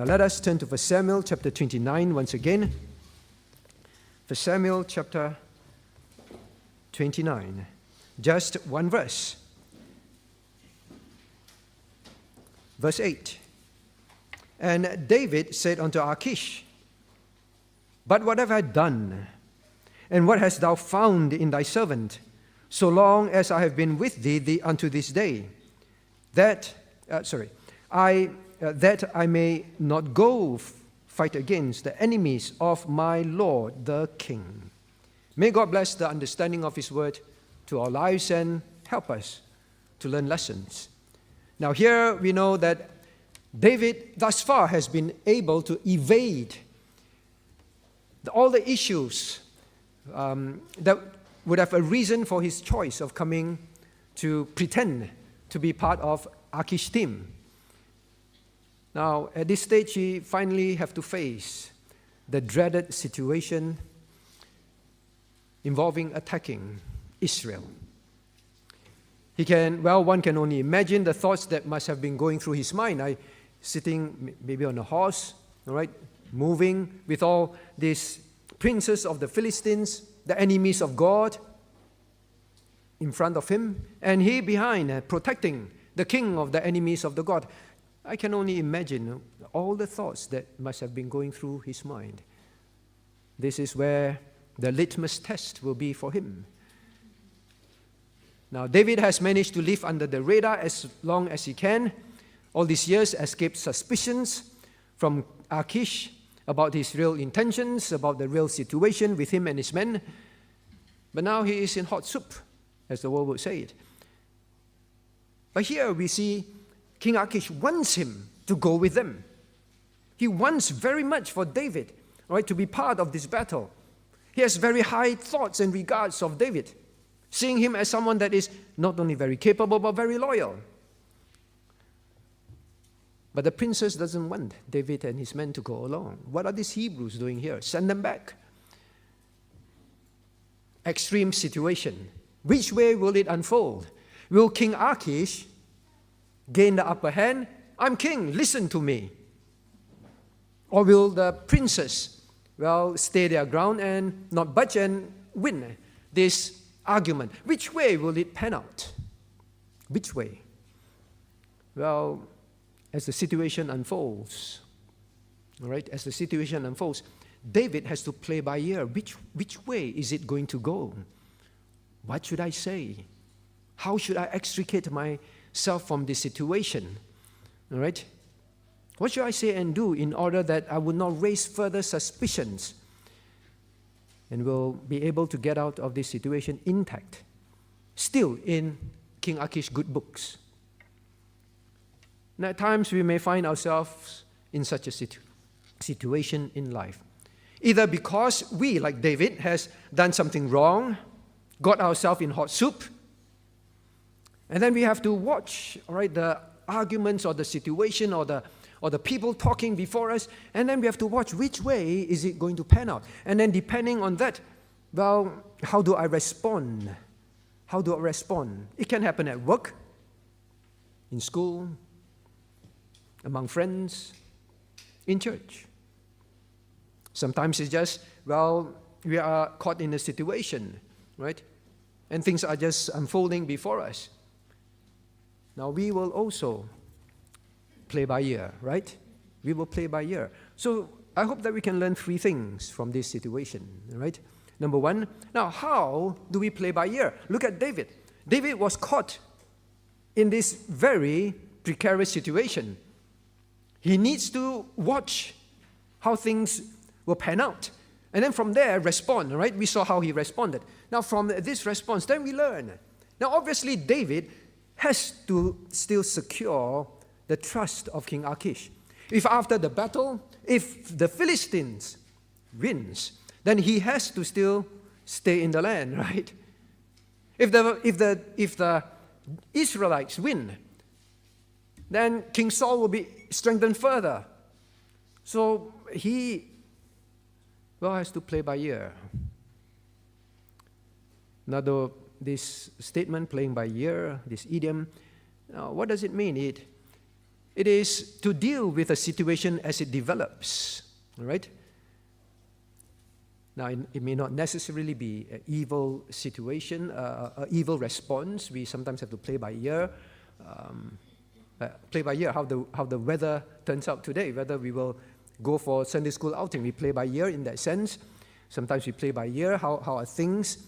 Now let us turn to 1 Samuel chapter 29 once again. 1 Samuel chapter 29. Just one verse. Verse 8. And David said unto Achish, But what have I done? And what hast thou found in thy servant, so long as I have been with thee unto this day? That I may not go fight against the enemies of my Lord the King. May God bless the understanding of His word to our lives and help us to learn lessons. Now here we know that David thus far has been able to evade all the issues that would have a reason for his choice of coming to pretend to be part of Achish's team. Now, at this stage, he finally have to face the dreaded situation involving attacking Israel. One can only imagine the thoughts that must have been going through his mind. Sitting maybe on a horse, all right, moving with all these princes of the Philistines, the enemies of God, in front of him, and he behind, protecting the king of the enemies of the God. I can only imagine all the thoughts that must have been going through his mind. This is where the litmus test will be for him. Now, David has managed to live under the radar as long as he can. All these years, escaped suspicions from Achish about his real intentions, about the real situation with him and his men. But now he is in hot soup, as the world would say it. But here we see King Achish wants him to go with them. He wants very much for David, right, to be part of this battle. He has very high thoughts and regards of David, seeing him as someone that is not only very capable, but very loyal. But the princess doesn't want David and his men to go along. What are these Hebrews doing here? Send them back. Extreme situation. Which way will it unfold? Will King Achish gain the upper hand? I'm king, listen to me. Or will the princes, stay their ground and not budge and win this argument? Which way will it pan out? Which way? Well, as the situation unfolds, all right, as the situation unfolds, David has to play by ear. Which way is it going to go? What should I say? How should I extricate myself from this situation? All right? What should I say and do in order that I would not raise further suspicions and will be able to get out of this situation intact, still in King Achish's good books? And at times we may find ourselves in such a situation in life. Either because we, like David, has done something wrong, got ourselves in hot soup, and then we have to watch, all right, the arguments or the situation or the people talking before us, and then we have to watch which way is it going to pan out. And then depending on that, how do I respond? How do I respond? It can happen at work, in school, among friends, in church. Sometimes it's just, we are caught in a situation, right? And things are just unfolding before us. Now, we will also play by ear, right? We will play by ear. So, I hope that we can learn three things from this situation, right? Number one, now, how do we play by ear? Look at David. David was caught in this very precarious situation. He needs to watch how things will pan out. And then from there, respond, right? We saw how he responded. Now, from this response, then we learn. Now, obviously, David has to still secure the trust of King Achish. If after the battle, if the Philistines wins, then he has to still stay in the land, right? If the Israelites win, then King Saul will be strengthened further. So he has to play by ear. Now, this statement, playing by ear, this idiom, what does it mean? It is to deal with a situation as it develops, all right? Now, it may not necessarily be an evil situation, an evil response. We sometimes have to play by ear. How the weather turns out today, whether we will go for Sunday school outing. We play by ear in that sense. Sometimes we play by ear. How are things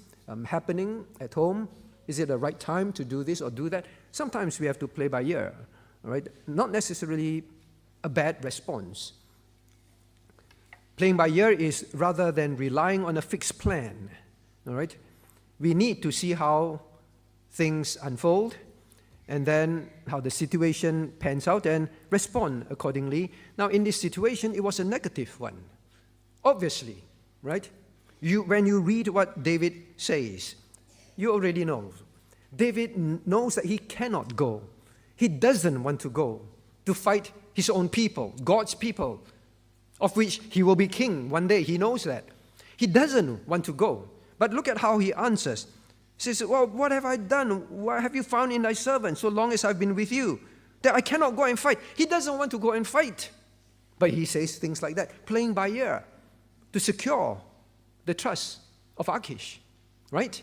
happening at home? Is it the right time to do this or do that? Sometimes we have to play by ear, all right? Not necessarily a bad response. Playing by ear is rather than relying on a fixed plan, all right? We need to see how things unfold and then how the situation pans out and respond accordingly. Now, in this situation, it was a negative one, obviously, right? When you read what David says, you already know. David knows that he cannot go. He doesn't want to go to fight his own people, God's people, of which he will be king one day. He knows that. He doesn't want to go. But look at how he answers. He says, well, what have I done? What have you found in thy servant so long as I've been with you, that I cannot go and fight? He doesn't want to go and fight. But he says things like that, playing by ear, to secure the trust of Achish, right?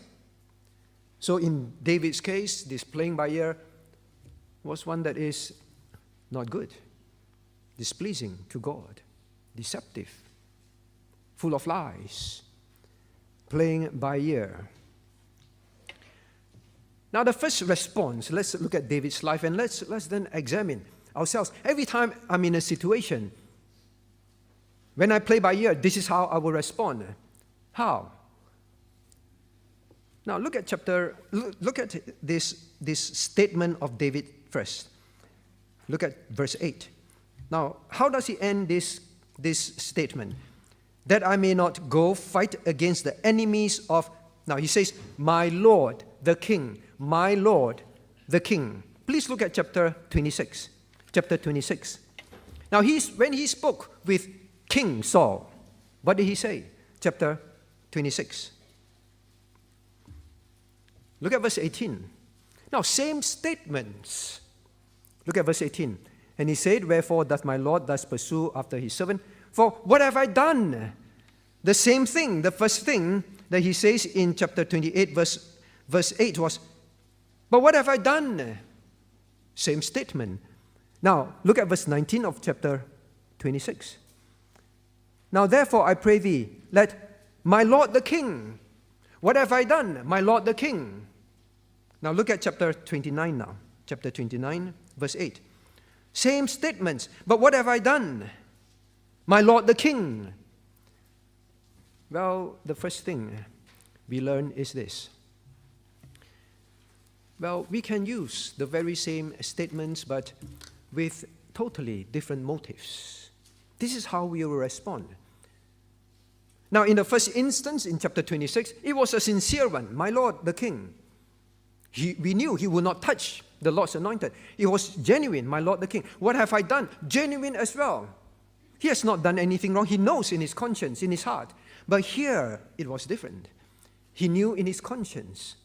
So in David's case, this playing by ear was one that is not good, displeasing to God, deceptive, full of lies, playing by ear. Now the first response, let's look at David's life and let's then examine ourselves. Every time I'm in a situation, when I play by ear, this is how I will respond. How? Now look at this statement of David first. Look at verse 8. Now, how does he end this statement? That I may not go fight against the enemies of... Now he says, my Lord, the King. My Lord, the King. Please look at chapter 26. Chapter 26. Now, when he spoke with King Saul, what did he say? Chapter 26. Look at verse 18. Now, same statements. Look at verse 18. And he said, wherefore doth my Lord thus pursue after his servant? For what have I done? The same thing, the first thing that he says in chapter 28, verse 8 was, but what have I done? Same statement. Now, look at verse 19 of chapter 26. Now, therefore, I pray thee, let my Lord the King, what have I done? My Lord the King. Now, look at chapter 29 now. Chapter 29, verse 8. Same statements, but what have I done? My Lord the King. Well, the first thing we learn is this. Well, we can use the very same statements, but with totally different motives. This is how we will respond. Now, in the first instance, in chapter 26, it was a sincere one. My Lord, the King. We knew he would not touch the Lord's anointed. It was genuine, my Lord, the King. What have I done? Genuine as well. He has not done anything wrong. He knows in his conscience, in his heart. But here, it was different. He knew in his conscience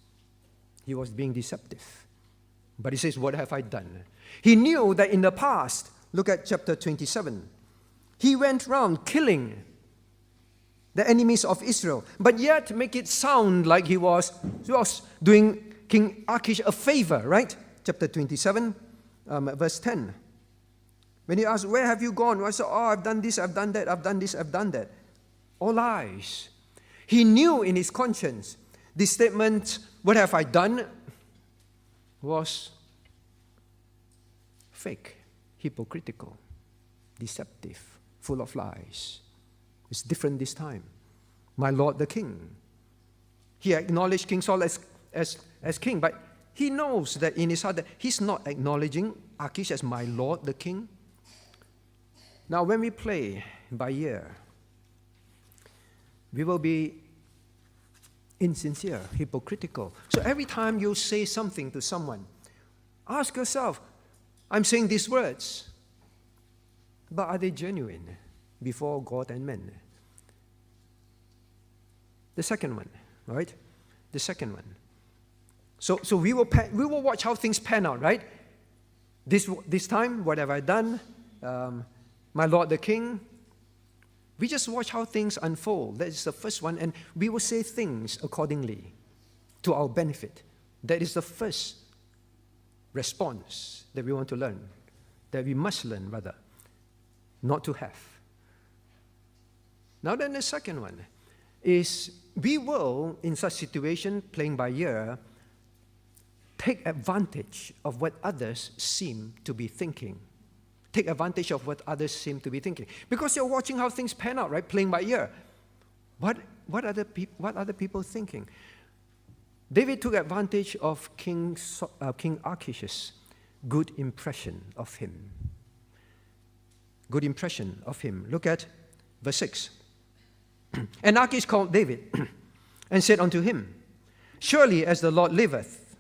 he was being deceptive. But he says, what have I done? He knew that in the past, look at chapter 27, he went round killing the enemies of Israel, but yet make it sound like he was doing King Achish a favor, right? Chapter 27, verse 10. When he asked, where have you gone? I said, I've done this, I've done that, I've done this, I've done that. All lies. He knew in his conscience, this statement, what have I done, was fake, hypocritical, deceptive, full of lies. It's different this time. My Lord the King. He acknowledged King Saul as king, but he knows that in his heart that he's not acknowledging Achish as my Lord the King. Now, when we play by ear, we will be insincere, hypocritical. So every time you say something to someone, ask yourself, I'm saying these words, but are they genuine before God and men? The second one, right? The second one. So we will watch how things pan out, right? This time, what have I done? My Lord the King. We just watch how things unfold. That is the first one, and we will say things accordingly to our benefit. That is the first response that we want to learn, that we must learn, rather, not to have. Now then, the second one is we will, in such situation, playing by ear, take advantage of what others seem to be thinking. Take advantage of what others seem to be thinking. Because you're watching how things pan out, right? Playing by ear. What are the people thinking? David took advantage of King Achish's good impression of him. Good impression of him. Look at verse 6. And Achish called David and said unto him, Surely as the Lord liveth,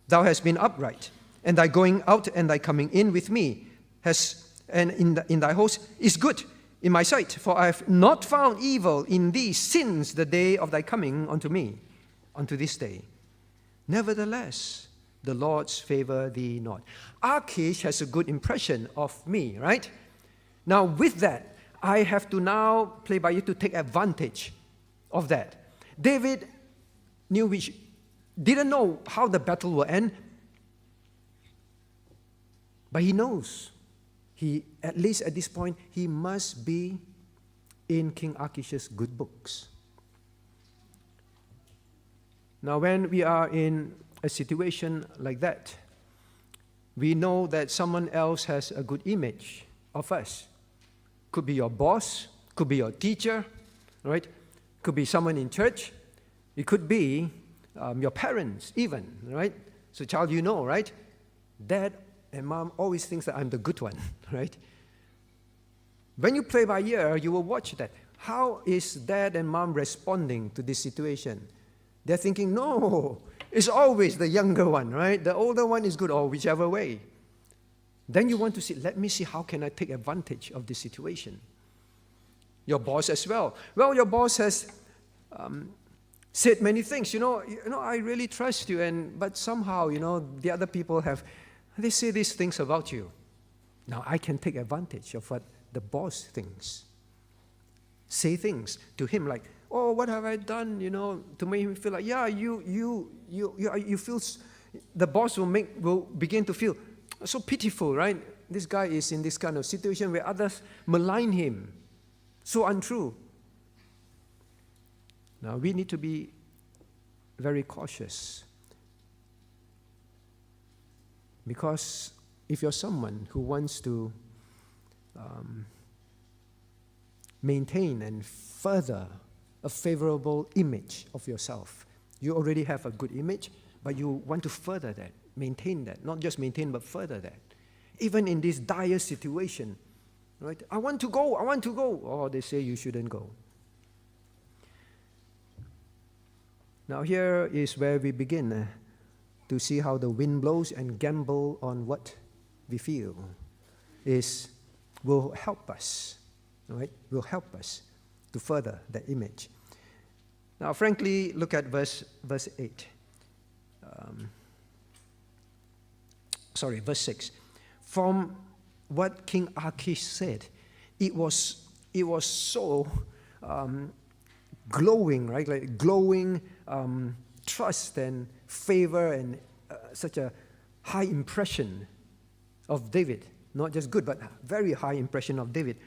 thou hast been upright, and thy going out and thy coming in with me in thy host is good in my sight, for I have not found evil in thee since the day of thy coming unto me, unto this day. Nevertheless, the Lord's favor thee not. Achish has a good impression of me, right? Now with that, I have to now play by ear to take advantage of that. David didn't know how the battle will end, but he knows. At least at this point, he must be in King Achish's good books. Now, when we are in a situation like that, we know that someone else has a good image of us. Could be your boss, could be your teacher, right? Could be someone in church. It could be your parents even, right? So child, you know, right? Dad and mom always thinks that I'm the good one, right? When you play by ear, you will watch that. How is dad and mom responding to this situation? They're thinking, no, it's always the younger one, right? The older one is good, or whichever way. Then you want to see, let me see how can I take advantage of this situation. Your boss as well. Well, your boss has said many things. You know, I really trust you, but somehow, the other people they say these things about you. Now I can take advantage of what the boss thinks. Say things to him like, oh, what have I done, to make him feel like, yeah, you feel, the boss will begin to feel so pitiful, right? This guy is in this kind of situation where others malign him. So untrue. Now we need to be very cautious. Because if you're someone who wants to maintain and further a favorable image of yourself, you already have a good image, but you want to further that, maintain that, not just maintain, but further that. Even in this dire situation, right? I want to go. Oh, they say you shouldn't go. Now here is where we begin to see how the wind blows and gamble on what we feel will help us, right? Will help us to further that image. Now, frankly, look at verse 8. Verse 6. From what King Achish said, it was so glowing, right? Like glowing trust and favor and such a high impression of David. Not just good, but very high impression of David.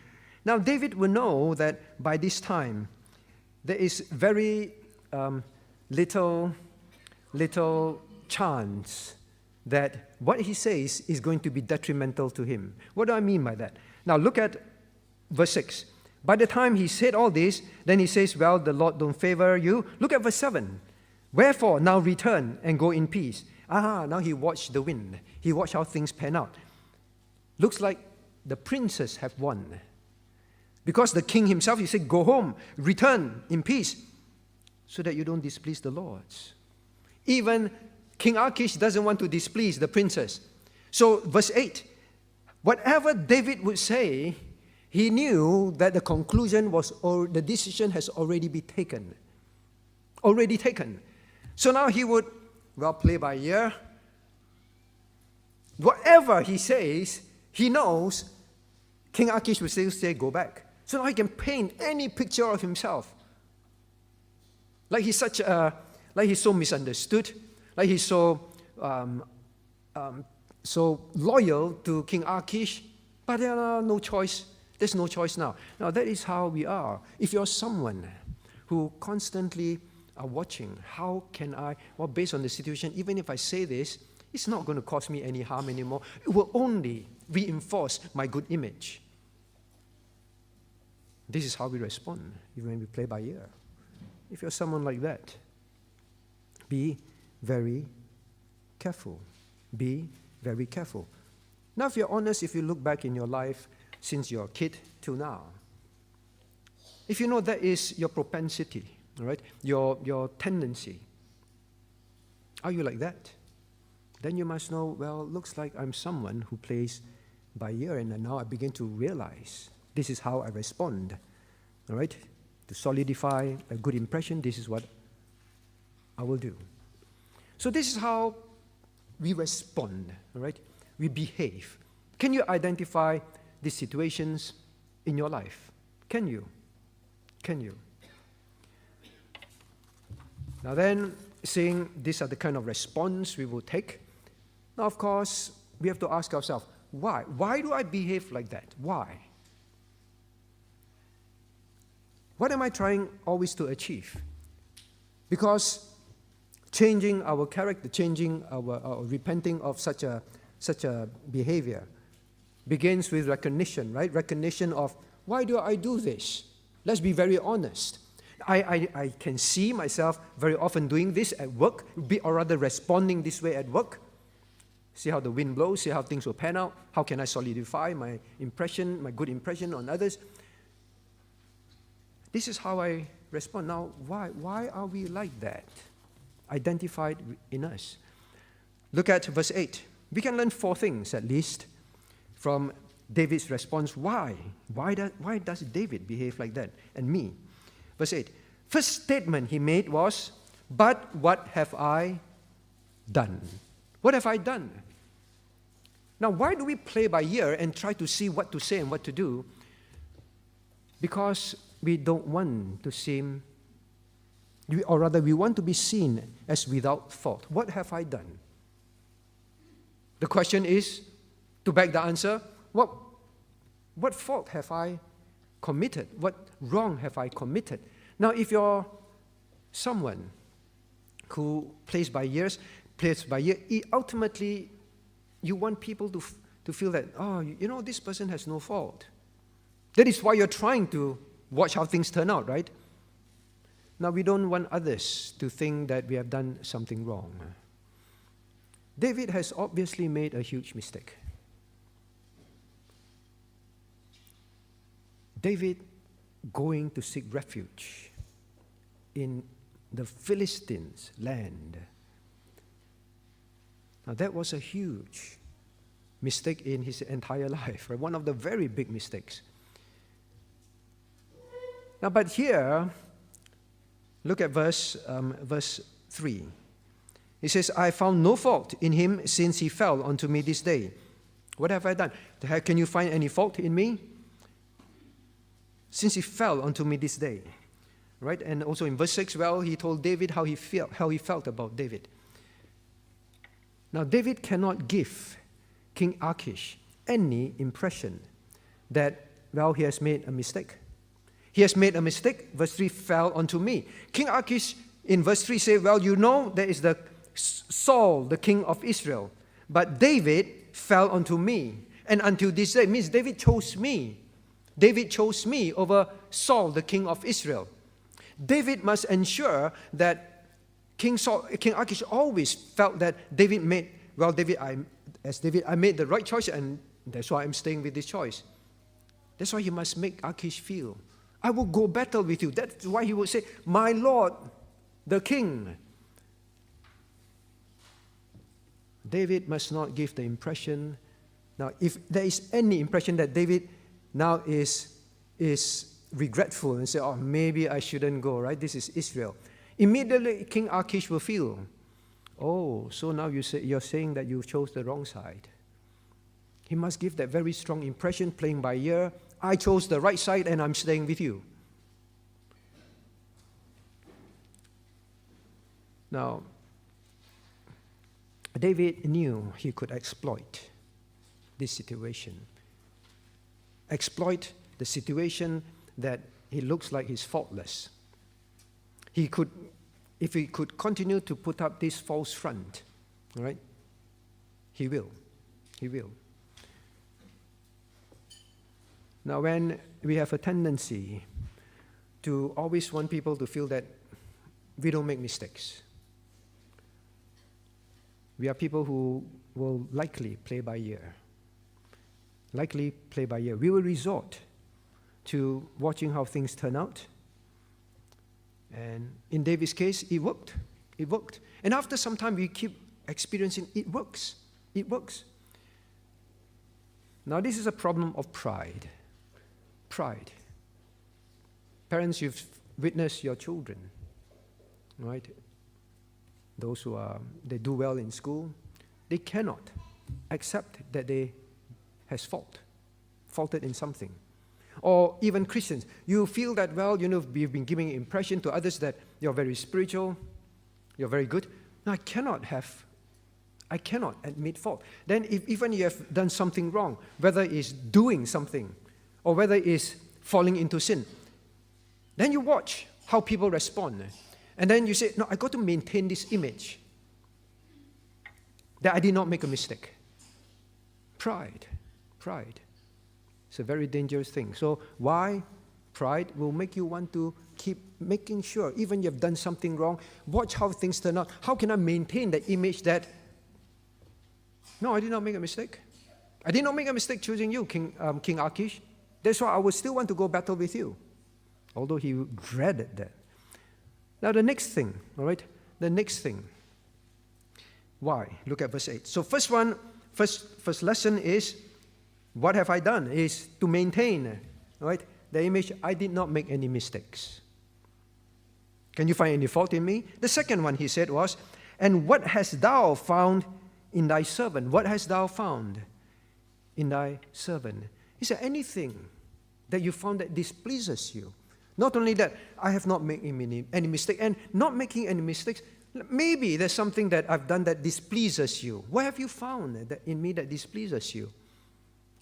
Now, David will know that by this time, there is very little chance that what he says is going to be detrimental to him. What do I mean by that? Now, look at verse 6. By the time he said all this, then he says, well, the Lord don't favor you. Look at verse 7. Wherefore, now return and go in peace. Now he watched the wind. He watched how things pan out. Looks like the princes have won. Because the king himself, he said, go home, return in peace, so that you don't displease the Lord. Even King Achish doesn't want to displease the princes. So verse 8, whatever David would say, he knew that the conclusion was, or the decision has already been taken. Already taken. So now he would, play by ear, whatever he says, he knows King Achish will still say, go back. So now he can paint any picture of himself. Like he's so misunderstood, like he's so loyal to King Achish, but there are no choice. There's no choice now. Now that is how we are. If you're someone who constantly are watching, how can I, well, based on the situation, even if I say this, it's not going to cause me any harm anymore. It will only reinforce my good image. This is how we respond, even when we play by ear. If you're someone like that, be very careful. Be very careful. Now, if you're honest, if you look back in your life since you're a kid till now, if you know that is your propensity, all right, your tendency, are you like that? Then you must know, well, looks like I'm someone who plays by ear, and now I begin to realize this is how I respond, all right? To solidify a good impression, this is what I will do. So this is how we respond, all right? We behave. Can you identify these situations in your life? Can you? Can you? Now then, seeing these are the kind of response we will take, now of course, we have to ask ourselves, why? Why do I behave like that? Why? What am I trying always to achieve? Because changing our character, changing our repenting of such a behavior begins with recognition, right? Recognition of, why do I do this? Let's be very honest. I can see myself very often doing this at work, or rather responding this way at work. See how the wind blows, see how things will pan out. How can I solidify my impression, my good impression on others? This is how I respond. Now, why are we like that? Identified in us. Look at verse 8. We can learn 4 things, at least, from David's response. Why? Why does David behave like that? And me? Verse 8. First statement he made was, but what have I done? What have I done? Now, why do we play by ear and try to see what to say and what to do? Because we don't want to seem, or rather we want to be seen as without fault. What have I done? The question is, to beg the answer, what fault have I committed? What wrong have I committed? Now, if you're someone who plays by ear, ultimately you want people to feel that, oh, you know, this person has no fault. That is why you're trying to watch how things turn out, right? Now, we don't want others to think that we have done something wrong. David has obviously made a huge mistake. David going to seek refuge in the Philistines' land. Now, that was a huge mistake in his entire life, right? One of the very big mistakes. Now, but here, look at verse 3. He says, I found no fault in him since he fell unto me this day. What have I done? Can you find any fault in me? Since he fell unto me this day. Right? And also in verse 6, well, he told David how he felt about David. Now, David cannot give King Achish any impression that, well, he has made a mistake. He has made a mistake. Verse 3, fell unto me. King Achish in verse 3 says, well, you know, there is the Saul, the king of Israel. But David fell unto me. And until this day, means David chose me. David chose me over Saul, the king of Israel. David must ensure that King Achish always felt that I made the right choice, and that's why I'm staying with this choice. That's why he must make Achish feel, I will go battle with you. That's why he would say, my Lord, the king. David must not give the impression. Now, if there is any impression that David now is regretful and say, oh, maybe I shouldn't go, right? This is Israel. Immediately, King Achish will feel, oh, so now you're saying that you chose the wrong side. He must give that very strong impression, playing by ear. I chose the right side and I'm staying with you. Now, David knew he could exploit this situation. Exploit the situation that he looks like he's faultless. He could, if he could continue to put up this false front, right? He will. He will. Now, when we have a tendency to always want people to feel that we don't make mistakes, we are people who will likely play by ear. Likely play by ear. We will resort to watching how things turn out. And in David's case, it worked. It worked. And after some time, we keep experiencing it works. It works. Now, this is a problem of pride. Pride. Parents, you've witnessed your children, right? Those who they do well in school, they cannot accept that they has faulted in something. Or even Christians, you feel that, well, we've been giving impression to others that you're very spiritual, you're very good. No, I cannot admit fault. Then if even you have done something wrong, whether it's doing something or whether it's falling into sin, then you watch how people respond. And then you say, no, I got to maintain this image that I did not make a mistake. Pride. It's a very dangerous thing. So why? Pride will make you want to keep making sure, even you've done something wrong, watch how things turn out. How can I maintain the image that, no, I did not make a mistake. I did not make a mistake choosing you, King Achish. That's why I would still want to go battle with you. Although he dreaded that. Now the next thing, all right? The next thing. Why? Look at verse 8. So first lesson is, what have I done? Is to maintain, right, the image. I did not make any mistakes. Can you find any fault in me? The second one he said was, and what hast thou found in thy servant? What hast thou found in thy servant? Is there anything that you found that displeases you? Not only that, I have not made any mistake, and not making any mistakes, maybe there's something that I've done that displeases you. What have you found that in me that displeases you?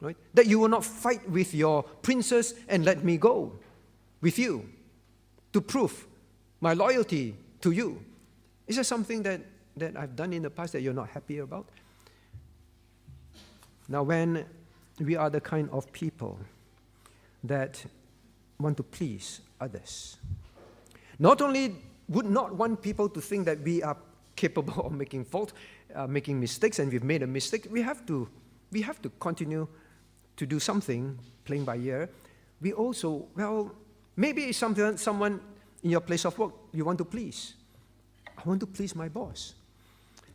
Right? That you will not fight with your princess and let me go with you to prove my loyalty to you. Is there something that I've done in the past that you're not happy about? Now, when we are the kind of people that want to please others, not only would not want people to think that we are capable of making making mistakes, and we've made a mistake, we have to continue to do something, playing by ear. We also, well, maybe it's someone in your place of work you want to please. I want to please my boss.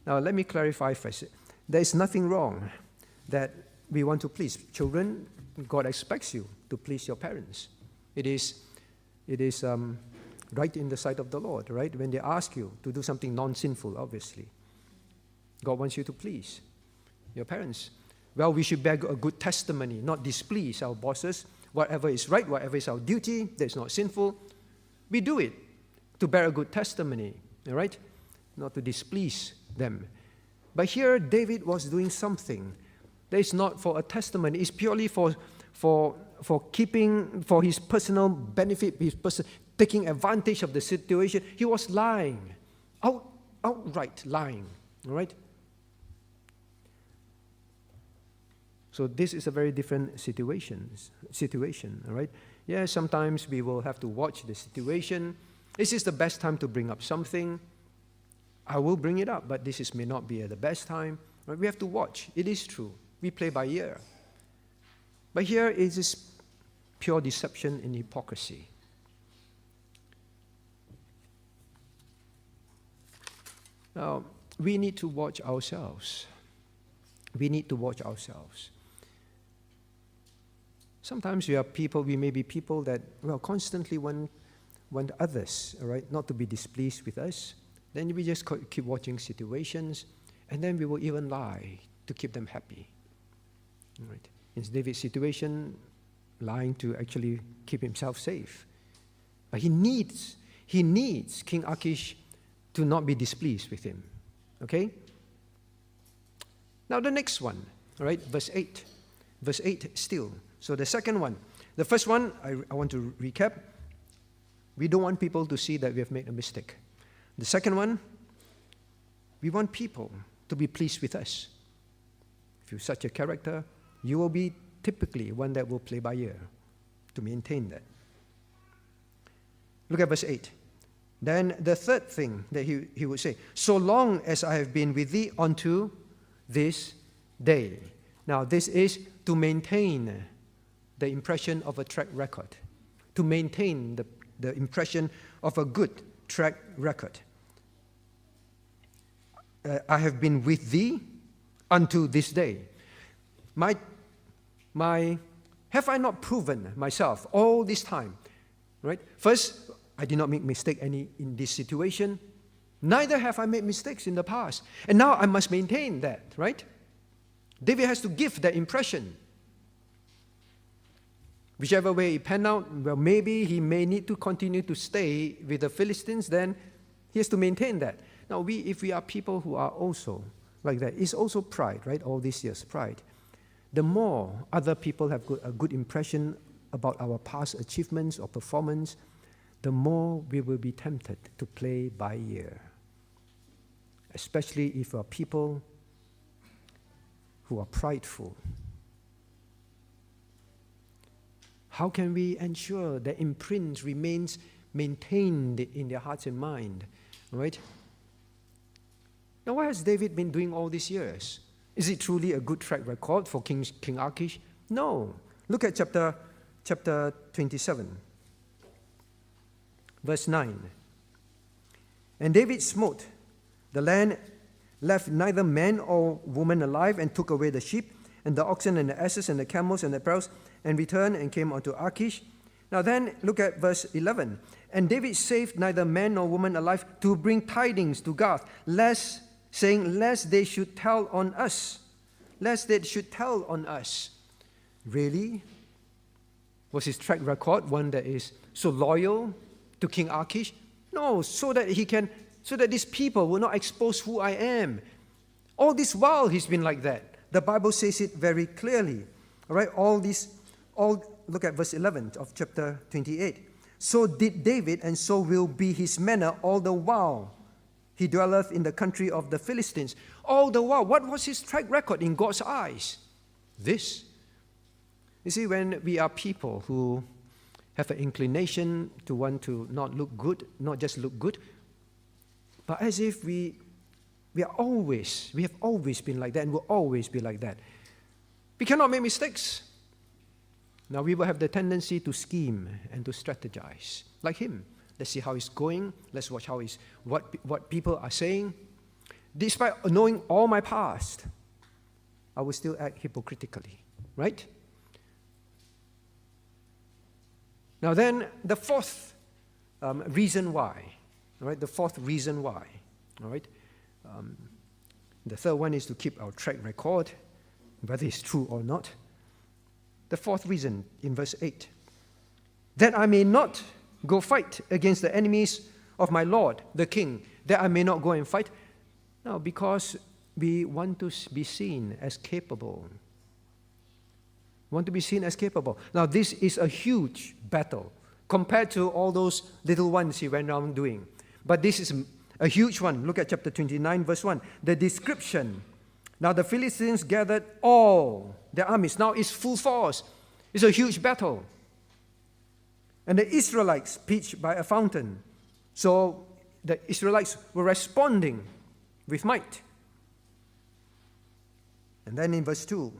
Now, let me clarify first. There is nothing wrong that we want to please. Children, God expects you to please your parents. It is right in the sight of the Lord, right? When they ask you to do something non-sinful, obviously. God wants you to please your parents. Well, we should bear a good testimony, not displease our bosses. Whatever is right, whatever is our duty, that's not sinful, we do it to bear a good testimony, all right? Not to displease them. But here, David was doing something that is not for a testimony. It's purely for keeping, for his personal benefit, taking advantage of the situation. He was lying, outright lying, all right? So this is a very different situation, all right? Yeah, sometimes we will have to watch the situation. This is the best time to bring up something. I will bring it up, but this may not be the best time. Right? We have to watch. It is true. We play by ear. But here it is pure deception and hypocrisy. Now, we need to watch ourselves. We need to watch ourselves. Sometimes we may be people that, well, constantly want others, all right, not to be displeased with us. Then we just keep watching situations, and then we will even lie to keep them happy. Right. In David's situation, lying to actually keep himself safe. But he needs King Achish to not be displeased with him. Okay? Now the next one, all right, verse 8. Verse 8 still. So the second one. The first one, I want to recap. We don't want people to see that we have made a mistake. The second one, we want people to be pleased with us. If you're such a character, you will be typically one that will play by ear to maintain that. Look at verse 8. Then the third thing that he would say, so long as I have been with thee unto this day. Now this is to maintain the impression of a track record, to maintain the impression of a good track record. I have been with thee unto this day. Have I not proven myself all this time? Right? First, I did not make mistake any in this situation. Neither have I made mistakes in the past. And now I must maintain that, right? David has to give that impression. Whichever way it panned out, well, maybe he may need to continue to stay with the Philistines, then he has to maintain that. Now, if we are people who are also like that, it's also pride, right? All these years, pride. The more other people have a good impression about our past achievements or performance, the more we will be tempted to play by ear. Especially if we are people who are prideful. How can we ensure that imprint remains maintained in their hearts and mind? Right? Now, what has David been doing all these years? Is it truly a good track record for King Achish? No. Look at chapter 27, verse 9. And David smote the land, left neither man or woman alive, and took away the sheep and the oxen and the asses and the camels and the pearls, and returned and came unto Achish. Now then, look at verse 11. And David saved neither man nor woman alive to bring tidings to Gath, lest they should tell on us. Lest they should tell on us. Really? Was his track record one that is so loyal to King Achish? No, so that these people will not expose who I am. All this while he's been like that. The Bible says it very clearly. All right, look at verse 11 of chapter 28. So did David, and so will be his manner all the while he dwelleth in the country of the Philistines. All the while, what was his track record in God's eyes? This. You see, when we are people who have an inclination to want to not look good, not just look good, but as if we have always been like that and will always be like that. We cannot make mistakes. Now we will have the tendency to scheme and to strategize like him. Let's see how it's going. Let's watch what people are saying. Despite knowing all my past, I will still act hypocritically, right? Now then, the fourth reason why, all right? The fourth reason why, all right? The third one is to keep our track record, whether it's true or not. The fourth reason in verse 8, that I may not go fight against the enemies of my Lord, the king, that I may not go and fight. No, because we want to be seen as capable. Want to be seen as capable. Now, this is a huge battle compared to all those little ones he went around doing. But this is a huge one. Look at chapter 29, verse 1. The description. Now, the Philistines gathered all their armies. Now, it's full force. It's a huge battle. And the Israelites pitched by a fountain. So the Israelites were responding with might. And then in verse 2,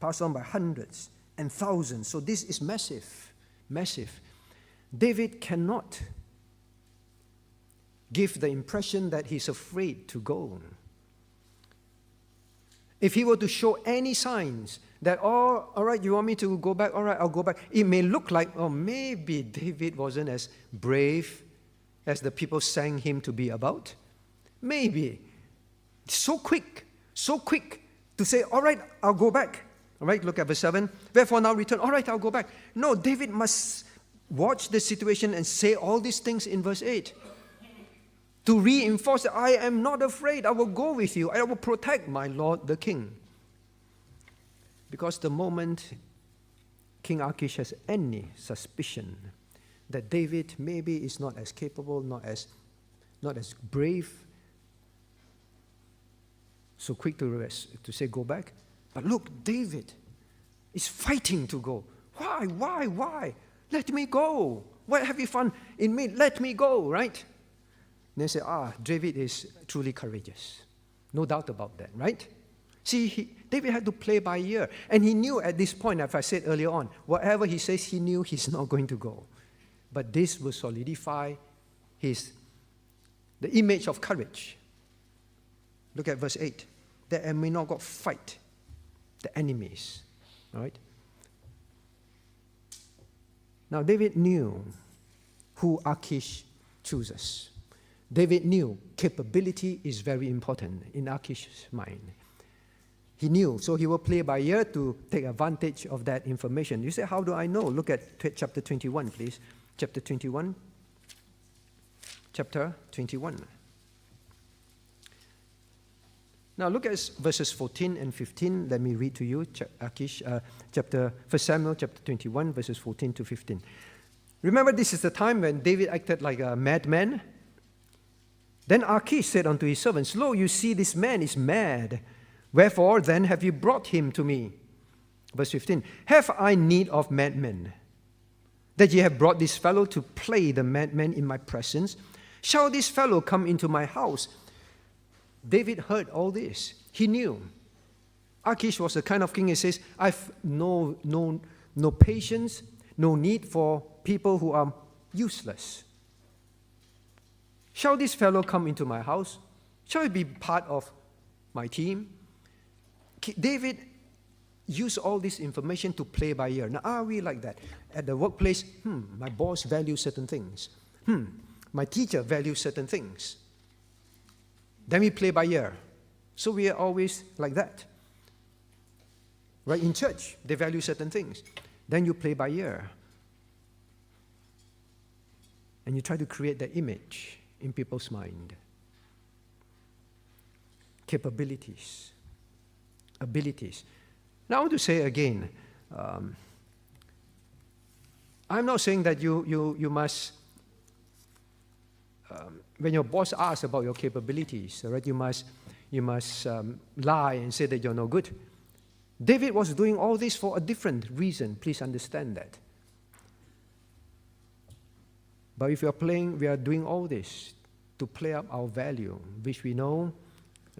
passed on by hundreds and thousands. So this is massive, massive. David cannot give the impression that he's afraid to go. If he were to show any signs that, oh, all right, you want me to go back? All right, I'll go back. It may look like, oh, maybe David wasn't as brave as the people sang him to be about. Maybe. So quick to say, all right, I'll go back. All right, look at verse 7. Wherefore now return. All right, I'll go back. No, David must watch the situation and say all these things in verse 8. To reinforce that I am not afraid. I will go with you. I will protect my Lord the king. Because the moment King Achish has any suspicion that David maybe is not as capable, not as brave, so quick to say go back. But look, David is fighting to go. Why? Let me go. What have you found in me? Let me go, right? And they say, David is truly courageous. No doubt about that, right? See, David had to play by ear. And he knew at this point, as I said earlier on, whatever he says, he knew he's not going to go. But this will solidify the image of courage. Look at verse 8. That I may not go fight the enemies. All right? Now, David knew who Achish chooses. David knew capability is very important in Achish's mind. He knew, so he will play by ear to take advantage of that information. You say, how do I know? Look at chapter 21, please. Chapter 21. Chapter 21. Now look at verses 14 and 15. Let me read to you, 1 Samuel chapter 21, verses 14 to 15. Remember, this is the time when David acted like a madman. Then Achish said unto his servants, Lo, you see this man is mad. Wherefore then have you brought him to me? Verse 15. Have I need of madmen, that ye have brought this fellow to play the madman in my presence? Shall this fellow come into my house? David heard all this. He knew. Achish was the kind of king who says, I've no patience, no need for people who are useless. Shall this fellow come into my house? Shall he be part of my team? David used all this information to play by ear. Now, are we like that? At the workplace, my boss values certain things. My teacher values certain things. Then we play by ear. So we are always like that. Right? In church, they value certain things. Then you play by ear. And you try to create that image in people's mind. Capabilities. Abilities. Now I want to say again, I'm not saying that you must, when your boss asks about your capabilities, right, you must lie and say that you're no good. David was doing all this for a different reason. Please understand that. But if we are doing all this to play up our value, which we know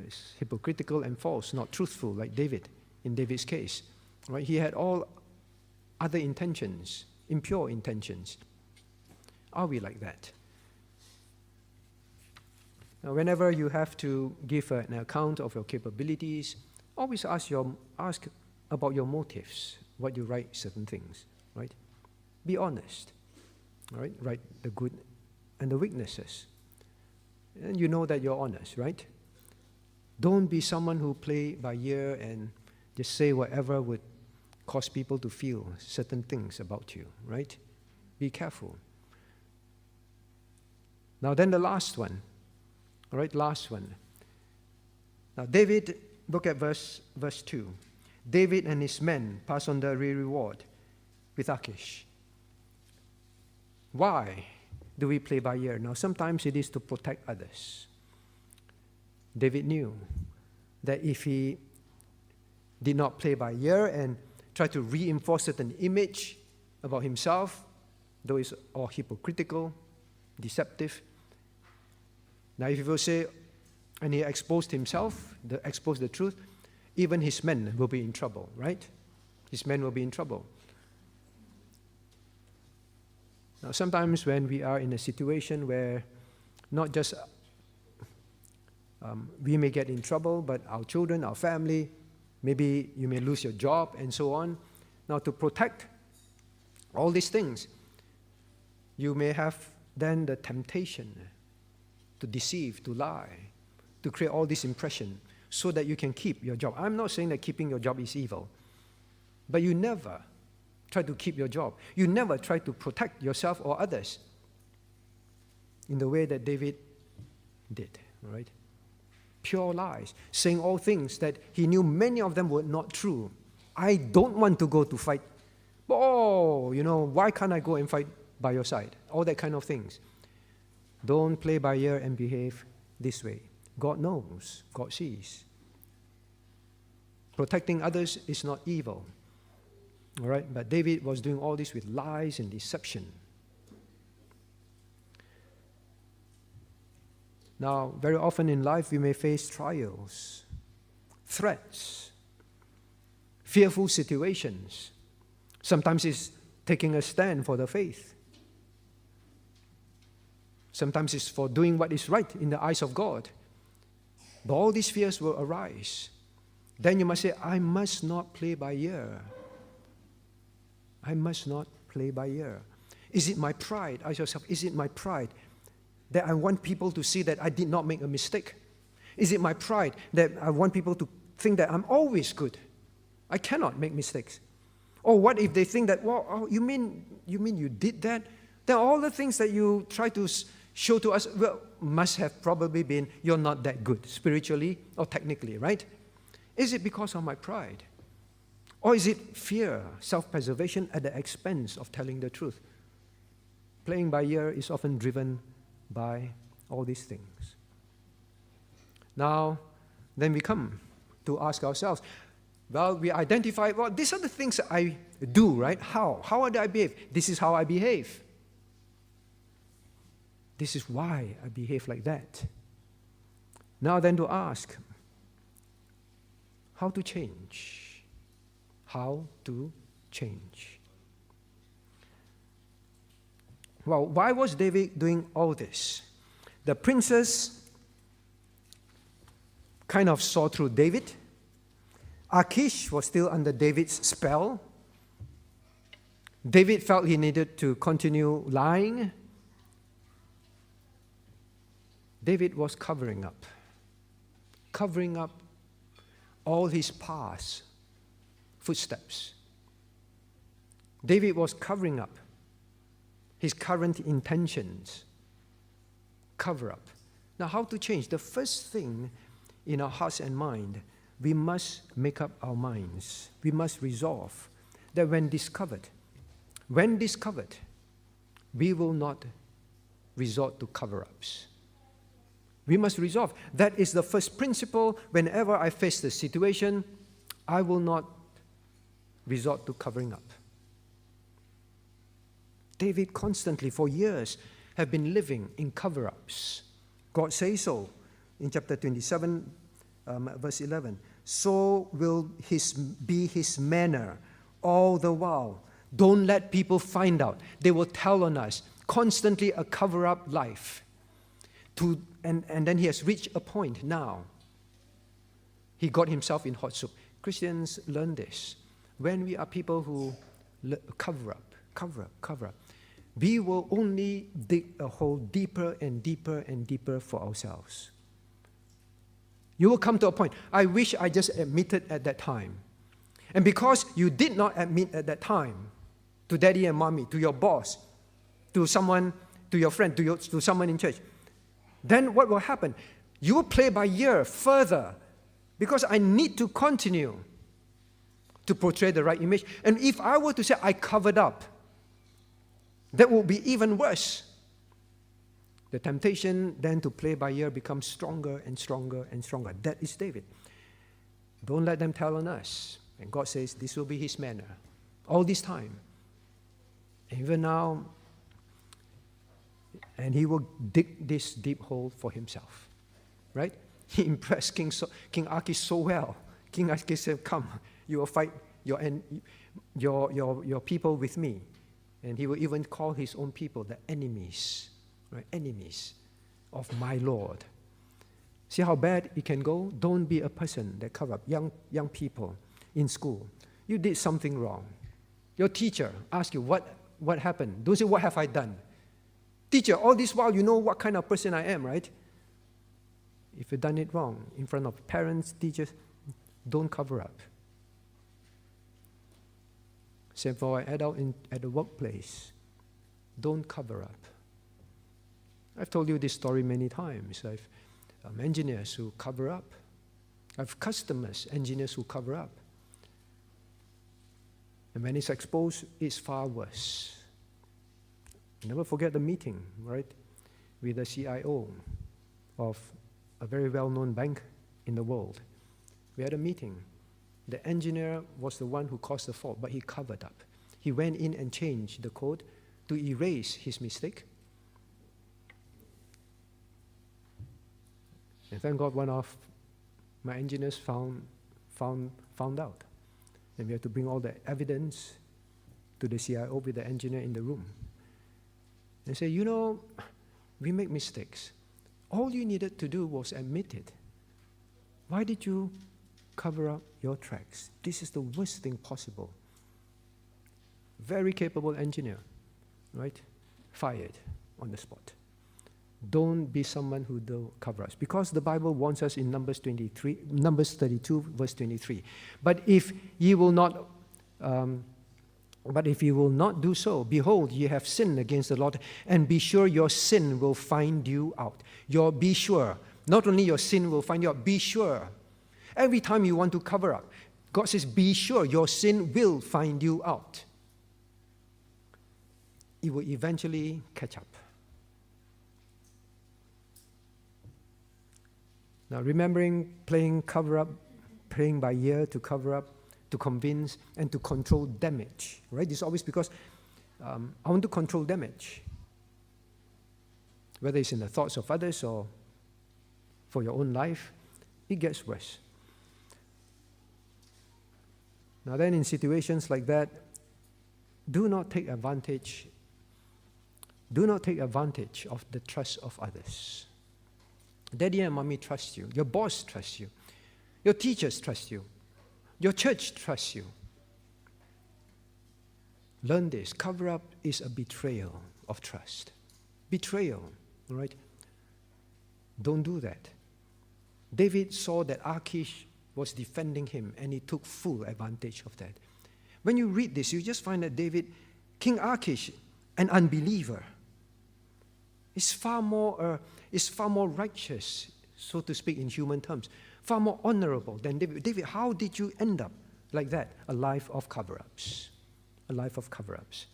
is hypocritical and false, not truthful, like David, in David's case. Right? He had all other intentions, impure intentions. Are we like that? Now, whenever you have to give an account of your capabilities, always ask about your motives, why you write certain things, right? Be honest, right? Write the good and the weaknesses. And you know that you're honest, right? Don't be someone who play by ear and just say whatever would cause people to feel certain things about you, right? Be careful. Now then the last one, all right, last one. Now David, look at verse 2. David and his men pass on the reward with Achish. Why do we play by ear? Now sometimes it is to protect others. David knew that if he did not play by ear and try to reinforce certain image about himself, though it's all hypocritical, deceptive. Now if he will say, and he exposed himself, exposed the truth, even his men will be in trouble, right? His men will be in trouble. Now sometimes when we are in a situation where not just we may get in trouble, but our children, our family, maybe you may lose your job and so on. Now to protect all these things, you may have then the temptation to deceive, to lie, to create all this impression so that you can keep your job. I'm not saying that keeping your job is evil. but you never try to keep your job. You never try to protect yourself or others in the way that David did, right? Pure lies, saying all things that he knew many of them were not true. I don't want to go to fight. Oh, why can't I go and fight by your side? All that kind of things. Don't play by ear and behave this way. God knows, God sees. Protecting others is not evil. All right, but David was doing all this with lies and deception. Now, very often in life, we may face trials, threats, fearful situations. Sometimes it's taking a stand for the faith. Sometimes it's for doing what is right in the eyes of God. But all these fears will arise. Then you must say, I must not play by ear. I must not play by ear. Is it my pride? Ask yourself, is it my pride that I want people to see that I did not make a mistake? Is it my pride that I want people to think that I'm always good? I cannot make mistakes. Or what if they think that, well, oh, you mean you did that? Then all the things that you try to show to us, well, must have probably been you're not that good spiritually or technically, right? Is it because of my pride? Or is it fear, self-preservation at the expense of telling the truth? Playing by ear is often driven by all these things. Now, then we come to ask ourselves, well, we identify, well, these are the things that I do, right? How? How do I behave? This is how I behave. This is why I behave like that. Now then to ask, how to change? How to change? Well, why was David doing all this? The princes kind of saw through David. Achish was still under David's spell. David felt he needed to continue lying. David was covering up all his past footsteps. David was covering up his current intentions. Cover up. Now, how to change? The first thing in our hearts and mind, we must make up our minds. We must resolve that when discovered, we will not resort to cover-ups. We must resolve. That is the first principle. Whenever I face the situation, I will not resort to covering up. David constantly, for years, have been living in cover-ups. God says so in chapter 27, verse 11. So will be his manner all the while. Don't let people find out. They will tell on us. Constantly a cover-up life. And then he has reached a point now. He got himself in hot soup. Christians learn this. When we are people who cover up, we will only dig a hole deeper and deeper and deeper for ourselves. You will come to a point, I wish I just admitted at that time. And because you did not admit at that time to daddy and mommy, to your boss, to someone, to your friend, to someone in church, then what will happen? You will play by ear further because I need to continue to portray the right image. And if I were to say I covered up, that would be even worse. The temptation then to play by ear becomes stronger and stronger and stronger. That is David. Don't let them tell on us. And God says this will be his manner all this time. Even now, and he will dig this deep hole for himself. Right? He impressed King Achish so well. King Achish said, come, you will fight your people with me. And he will even call his own people the enemies, right? Enemies of my Lord. See how bad it can go? Don't be a person that cover up. Young people in school, you did something wrong. Your teacher asks you, what happened? Don't say, what have I done? Teacher, all this while you know what kind of person I am, right? If you've done it wrong in front of parents, teachers, don't cover up. Same for an adult at the workplace. Don't cover up. I've told you this story many times. I've engineers who cover up. I've customers, engineers who cover up. And when it's exposed, it's far worse. Never forget the meeting, right, with the CIO of a very well-known bank in the world. We had a meeting. The engineer was the one who caused the fault, but he covered up. He went in and changed the code to erase his mistake. And thank God one of my engineers found out. And we had to bring all the evidence to the CIO with the engineer in the room. And say, you know, we make mistakes. All you needed to do was admit it. Why did you cover up your tracks? This is the worst thing possible. Very capable engineer, right? Fired on the spot. Don't be someone who do cover ups, because the Bible warns us in Numbers 32, verse 23. But if ye will not do so, behold, ye have sinned against the Lord, and be sure your sin will find you out. Be sure. Not only your sin will find you out, be sure. Every time you want to cover up, God says, be sure your sin will find you out. It will eventually catch up. Now, remembering playing cover up, playing by ear to cover up, to convince, and to control damage, right? This is always because I want to control damage, whether it's in the thoughts of others or for your own life. It gets worse. Now then, in situations like that, do not take advantage of the trust of others. Daddy and mommy trust you. Your boss trusts you. Your teachers trust you. Your church trusts you. Learn this. Cover up is a betrayal of trust. Betrayal, all right? Don't do that. David saw that Achish was defending him, and he took full advantage of that. When you read this, you just find that King Achish, an unbeliever, is far more righteous, so to speak, in human terms, far more honorable than David. David, how did you end up like that? A life of cover-ups. A life of cover-ups.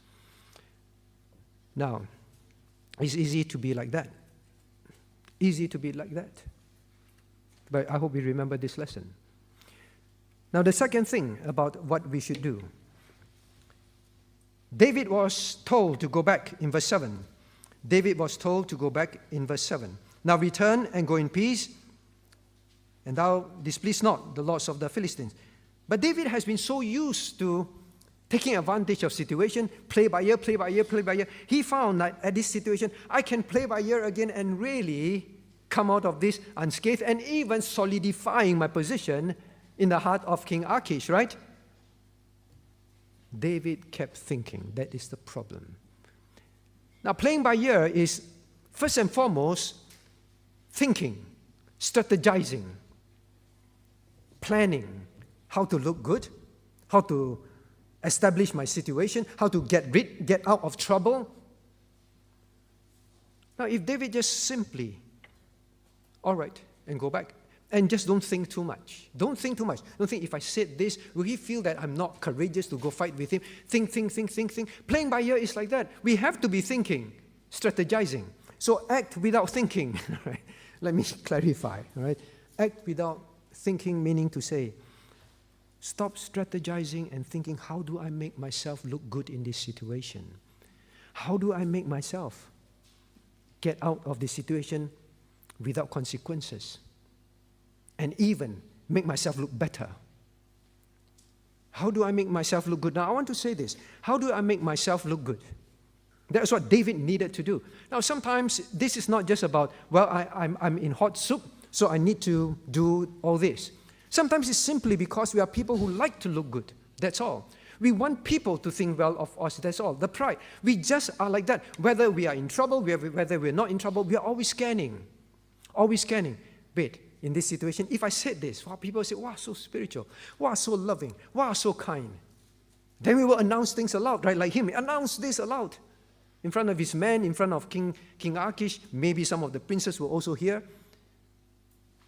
Now, it's easy to be like that. Easy to be like that. But I hope we remember this lesson. Now, the second thing about what we should do. David was told to go back in verse 7. David was told to go back in verse 7. Now return and go in peace, and thou displease not the lords of the Philistines. But David has been so used to taking advantage of situation, play by ear, play by ear, play by ear. He found that at this situation, I can play by ear again and really come out of this unscathed, and even solidifying my position in the heart of King Achish, right? David kept thinking. That is the problem. Now, playing by ear is, first and foremost, thinking, strategizing, planning how to look good, how to establish my situation, how to get out of trouble. Now, if David just simply, all right, and go back, and just don't think too much. Don't think too much. Don't think, if I said this, will he feel that I'm not courageous to go fight with him? Think. Playing by ear is like that. We have to be thinking, strategizing. So act without thinking. Right? Let me clarify. Right? Act without thinking, meaning to say, stop strategizing and thinking, how do I make myself look good in this situation? How do I make myself get out of this situation without consequences? And even make myself look better. How do I make myself look good? Now, I want to say this. How do I make myself look good? That's what David needed to do. Now, sometimes this is not just about, well, I'm in hot soup, so I need to do all this. Sometimes it's simply because we are people who like to look good. That's all. We want people to think well of us. That's all. The pride. We just are like that. Whether we are in trouble, whether we're not in trouble, we are always scanning. Always scanning. Wait. In this situation, if I said this, people say, wow, so spiritual, wow, so loving, wow, so kind. Then we will announce things aloud, right? Like him, announce this aloud. In front of his men, in front of King Achish, maybe some of the princes will also hear.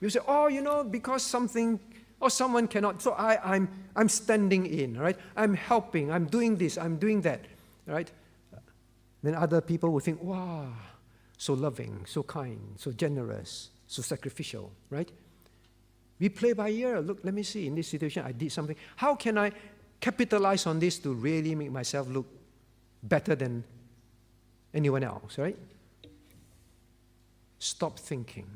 You say, oh, because something or someone cannot, so I'm standing in, right? I'm helping, I'm doing this, I'm doing that, right? Then other people will think, wow, so loving, so kind, so generous, so sacrificial, right? We play by ear. Look, let me see, in this situation, I did something. How can I capitalize on this to really make myself look better than anyone else, right? Stop thinking.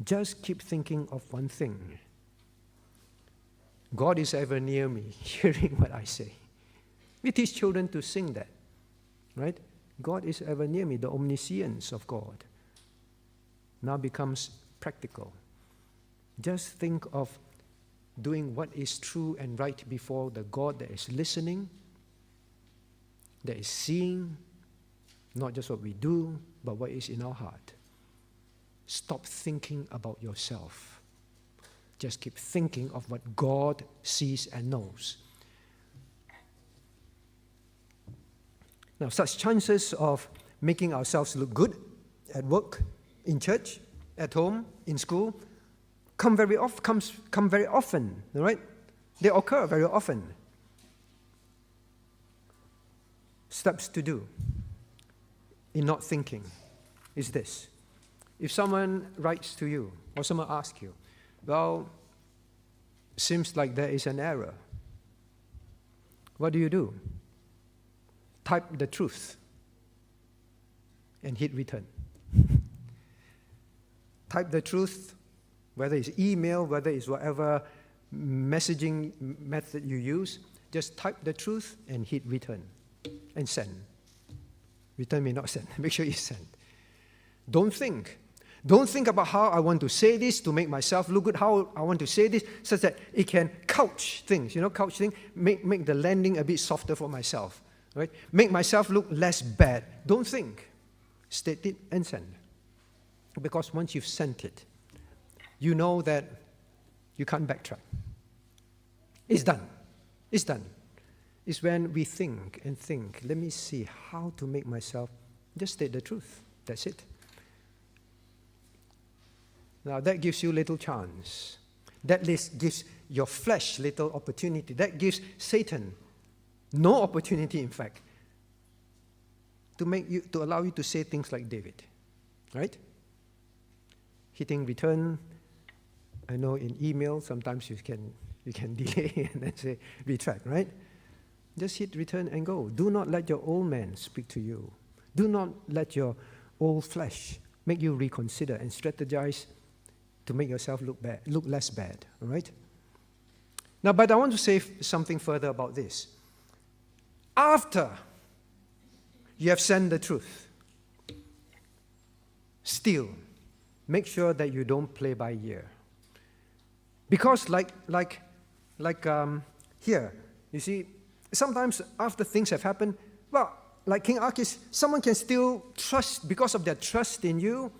Just keep thinking of one thing. God is ever near me, hearing what I say. We teach children to sing that, right? God is ever near me. The omniscience of God now becomes practical. Just think of doing what is true and right before the God that is listening, that is seeing, not just what we do, but what is in our heart. Stop thinking about yourself. Just keep thinking of what God sees and knows. Now, such chances of making ourselves look good at work, in church, at home, in school, come very often, right? They occur very often. Steps to do in not thinking is this. If someone writes to you or someone asks you, well, seems like there is an error. What do? Type the truth and hit return. Type the truth, whether it's email, whether it's whatever messaging method you use, just type the truth and hit return and send. Return may not send. Make sure you send. Don't think. Don't think about how I want to say this to make myself look good, how I want to say this such that it can couch things, couch things, make the landing a bit softer for myself, right? Make myself look less bad. Don't think. State it and send. Because once you've sent it, you know that you can't backtrack. It's done. It's done. It's when we think and think, let me see how to make myself just state the truth. That's it. Now that gives you little chance. That gives your flesh little opportunity. That gives Satan no opportunity, in fact, to allow you to say things like David, right? Hitting return. I know in email sometimes you can delay and then say retract, right? Just hit return and go. Do not let your old man speak to you. Do not let your old flesh make you reconsider and strategize to make yourself look less bad, all right? Now, but I want to say something further about this. After you have sent the truth, still, make sure that you don't play by ear. Because here, you see, sometimes after things have happened, well, like King Achish, someone can still trust because of their trust in you,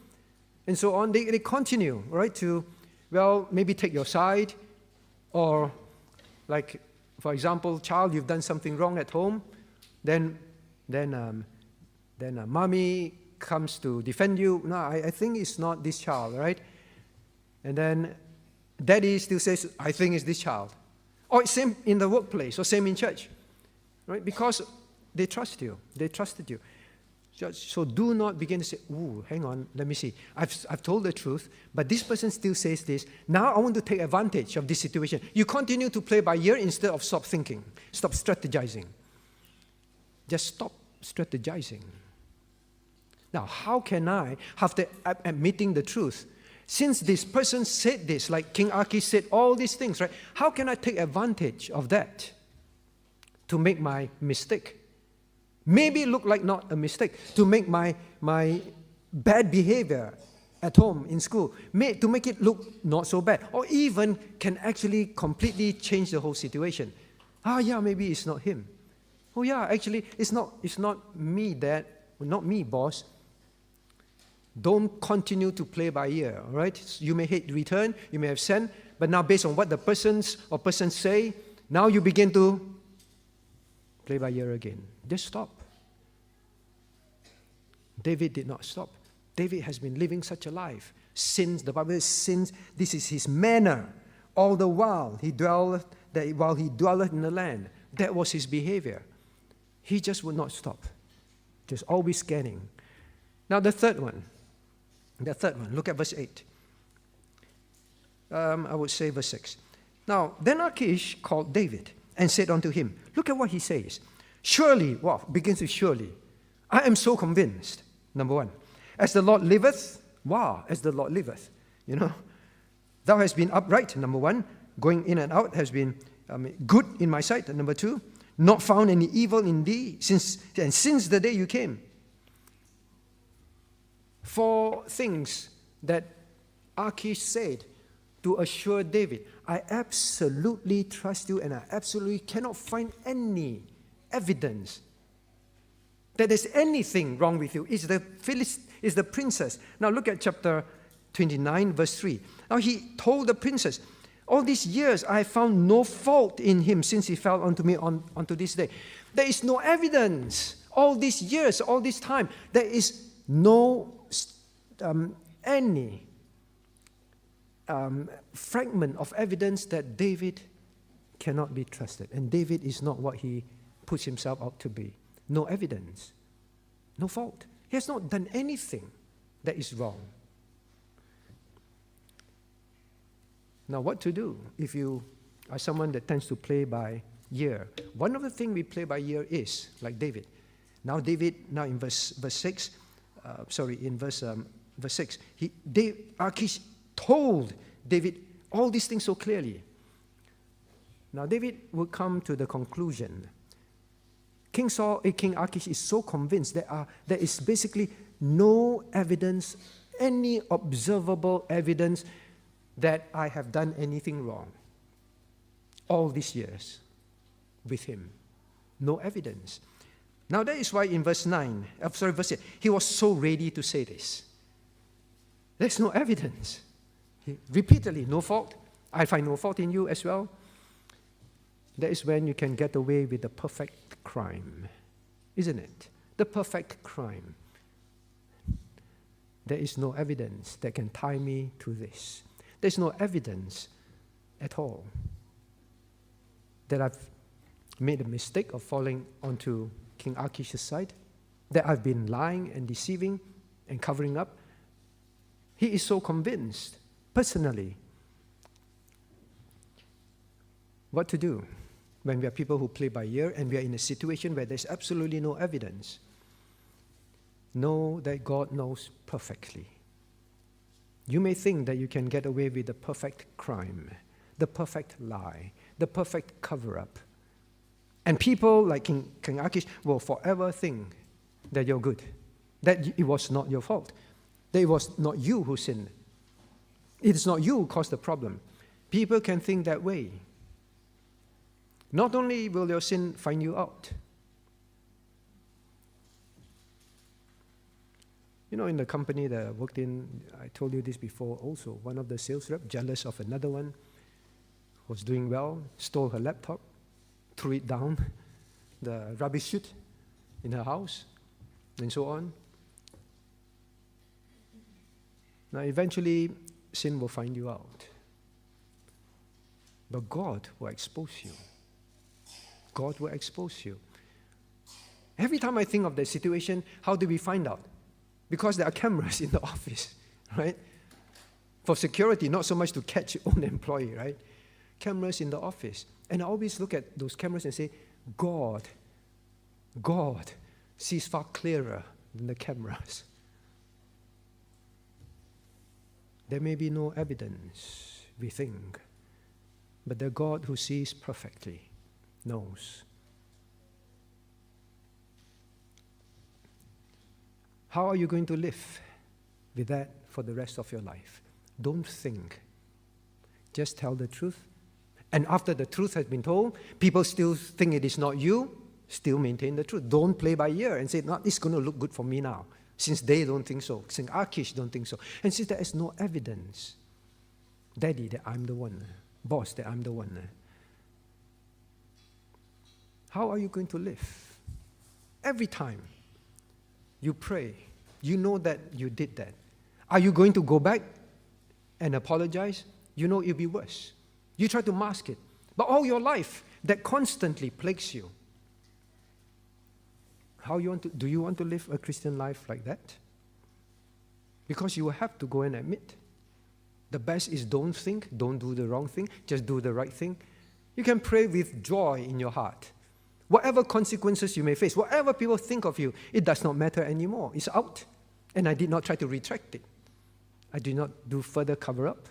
and so on. They continue, right, to, well, maybe take your side, or like, for example, child, you've done something wrong at home, then mommy comes to defend you. No, I think it's not this child, right? And then daddy still says, I think it's this child. Or same in the workplace, or same in church, right? Because they trust you. They trusted you. So do not begin to say, ooh, hang on, let me see. I've told the truth, but this person still says this. Now I want to take advantage of this situation. You continue to play by ear instead of stop thinking. Stop strategizing. Just stop strategizing. Now, how can I, after admitting the truth, since this person said this, like King Achish said all these things, right? How can I take advantage of that to make my mistake? Maybe look like not a mistake, to make my bad behavior at home, in school, to make it look not so bad, or even can actually completely change the whole situation. Yeah, maybe it's not him. Oh yeah, actually, it's not me, Dad, not me, boss. Don't continue to play by ear, all right? You may hit return, you may have sent, but now based on what the persons say, now you begin to play by ear again. Just stop. David did not stop. David has been living such a life since, the Bible says, since this is his manner. All the while while he dwelleth in the land, that was his behavior. He just would not stop. Just always scanning. Now the third one, look at verse 8. I would say verse 6. Now, then Achish called David and said unto him, look at what he says. Surely, begins with surely. I am so convinced, number one. As the Lord liveth, as the Lord liveth, thou hast been upright, number one. Going in and out has been good in my sight, and number two. Not found any evil in thee since the day you came. 4 things that Achish said to assure David, I absolutely trust you and I absolutely cannot find any evidence that there's anything wrong with you. It's the princess. Now look at chapter 29, verse 3. Now he told the princess, all these years I found no fault in him since he fell unto me unto this day. There is no evidence. All these years, all this time, there is no any fragment of evidence that David cannot be trusted. And David is not what he puts himself out to be. No evidence. No fault. He has not done anything that is wrong. Now, what to do if you are someone that tends to play by ear? One of the things we play by ear is, like David. Now in verse 6, Achish told David all these things so clearly. Now, David would come to the conclusion. King Achish is so convinced there is basically no evidence, any observable evidence that I have done anything wrong all these years with him. No evidence. Now that is why in verse 8, he was so ready to say this. There's no evidence. Repeatedly, no fault. I find no fault in you as well. That is when you can get away with the perfect crime, isn't it? The perfect crime. There is no evidence that can tie me to this. There's no evidence at all that I've made a mistake of falling onto King Achish's side, that I've been lying and deceiving and covering up. He is so convinced, personally. What to do when we are people who play by ear and we are in a situation where there's absolutely no evidence? Know that God knows perfectly. You may think that you can get away with the perfect crime, the perfect lie, the perfect cover-up. And people like King Achish will forever think that you're good, that it was not your fault, that it was not you who sinned. It is not you who caused the problem. People can think that way. Not only will your sin find you out, in the company that I worked in, I told you this before also, one of the sales reps, jealous of another one, was doing well, stole her laptop, threw it down the rubbish chute in her house, and so on. Now, eventually, sin will find you out. But God will expose you. God will expose you. Every time I think of that situation, how do we find out? Because there are cameras in the office, right? For security, not so much to catch your own employee, right? Cameras in the office. And I always look at those cameras and say, God sees far clearer than the cameras. There may be no evidence, we think, but the God who sees perfectly knows. How are you going to live with that for the rest of your life? Don't think. Just tell the truth. And after the truth has been told, people still think it is not you, still maintain the truth. Don't play by ear and say, no, it's going to look good for me now, since they don't think so, since Achish don't think so. And since there is no evidence, Daddy, that I'm the one, boss, that I'm the one. How are you going to live? Every time you pray, you know that you did that. Are you going to go back and apologize? You know it'll be worse. You try to mask it. But all your life, that constantly plagues you. Do you want to live a Christian life like that? Because you will have to go and admit. The best is don't do the wrong thing, just do the right thing. You can pray with joy in your heart. Whatever consequences you may face, whatever people think of you, it does not matter anymore. It's out. And I did not try to retract it. I did not do further cover up.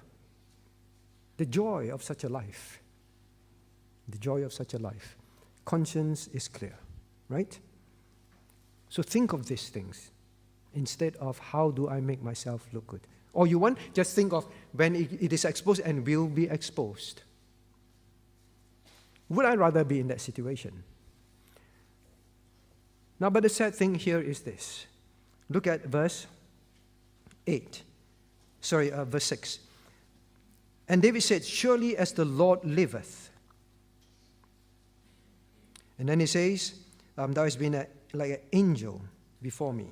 The joy of such a life. The joy of such a life. Conscience is clear, right? So think of these things instead of how do I make myself look good. Or you want, just think of when it is exposed and will be exposed. Would I rather be in that situation? Now, but the sad thing here is this. Look at verse 6. And David said, surely as the Lord liveth. And then he says, thou hast been like an angel before me.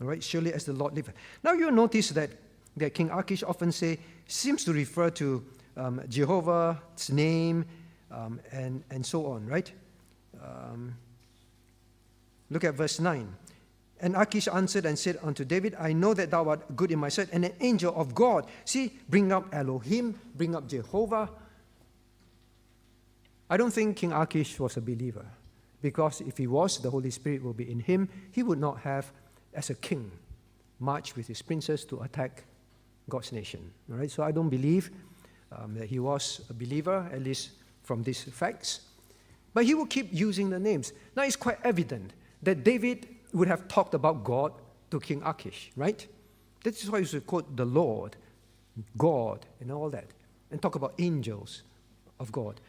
All right, surely as the Lord liveth. Now you notice that King Achish often seems to refer to Jehovah's name and so on, right? Look at verse 9. And Achish answered and said unto David, I know that thou art good in my sight, and an angel of God. See, bring up Elohim, bring up Jehovah. I don't think King Achish was a believer, because if he was, the Holy Spirit will be in him. He would not have, as a king, marched with his princes to attack God's nation. All right? So I don't believe that he was a believer, at least from these facts. But he will keep using the names. Now it's quite evident that David would have talked about God to King Achish, right? This is why you should quote the Lord, God, and all that, and talk about angels of God.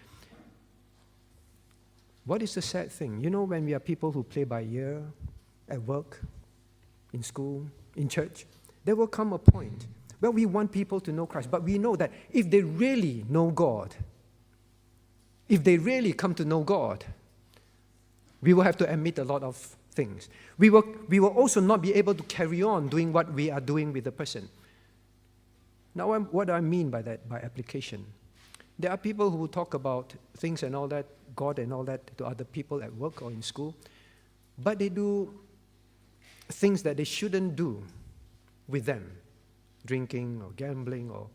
What is the sad thing? You know, when we are people who play by ear at work, in school, in church, there will come a point where we want people to know Christ, but we know that if they really know God, if they really come to know God, we will have to admit a lot of things. We will also not be able to carry on doing what we are doing with the person. Now, what do I mean by that, by application? There are people who talk about things and all that, God and all that, to other people at work or in school, but they do things that they shouldn't do with them, drinking or gambling or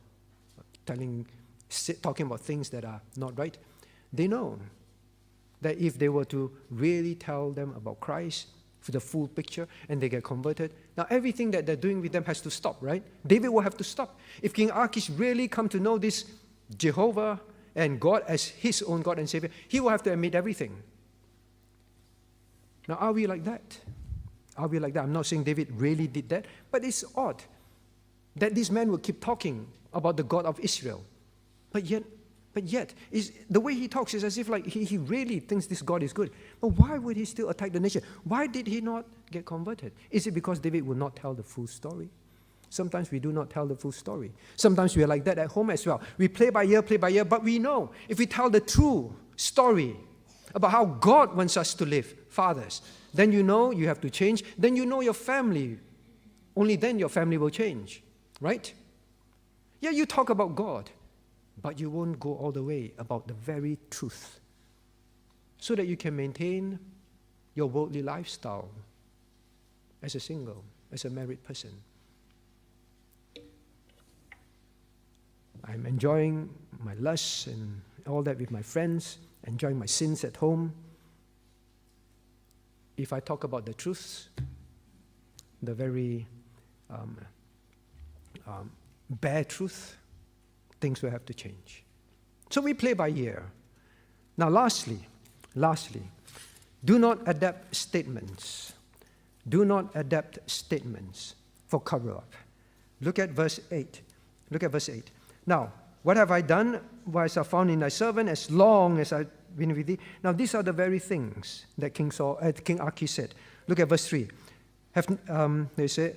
talking about things that are not right. They know that if they were to really tell them about Christ for the full picture and they get converted, now everything that they're doing with them has to stop, right? David will have to stop. If King Achish really come to know this Jehovah and God as his own God and Savior, he will have to admit everything. Now, are we like that? Are we like that? I'm not saying David really did that, but it's odd that this man will keep talking about the God of Israel. But yet, the way he talks is as if like he really thinks this God is good. But why would he still attack the nation? Why did he not get converted? Is it because David would not tell the full story? Sometimes we do not tell the full story. Sometimes we are like that at home as well. We play by ear, but we know if we tell the true story about how God wants us to live, fathers, then you know you have to change. Then you know your family. Only then your family will change, right? Yeah, you talk about God, but you won't go all the way about the very truth so that you can maintain your worldly lifestyle as a single, as a married person. I'm enjoying my lusts and all that with my friends, enjoying my sins at home. If I talk about the truths, the very bare truth, things will have to change. So we play by ear. Now lastly, do not adapt statements. Do not adapt statements for cover-up. Look at verse 8. Now, what have I done? Was I found in thy servant as long as I've been with thee? Now, these are the very things that King Achish said. Look at verse 3. They say,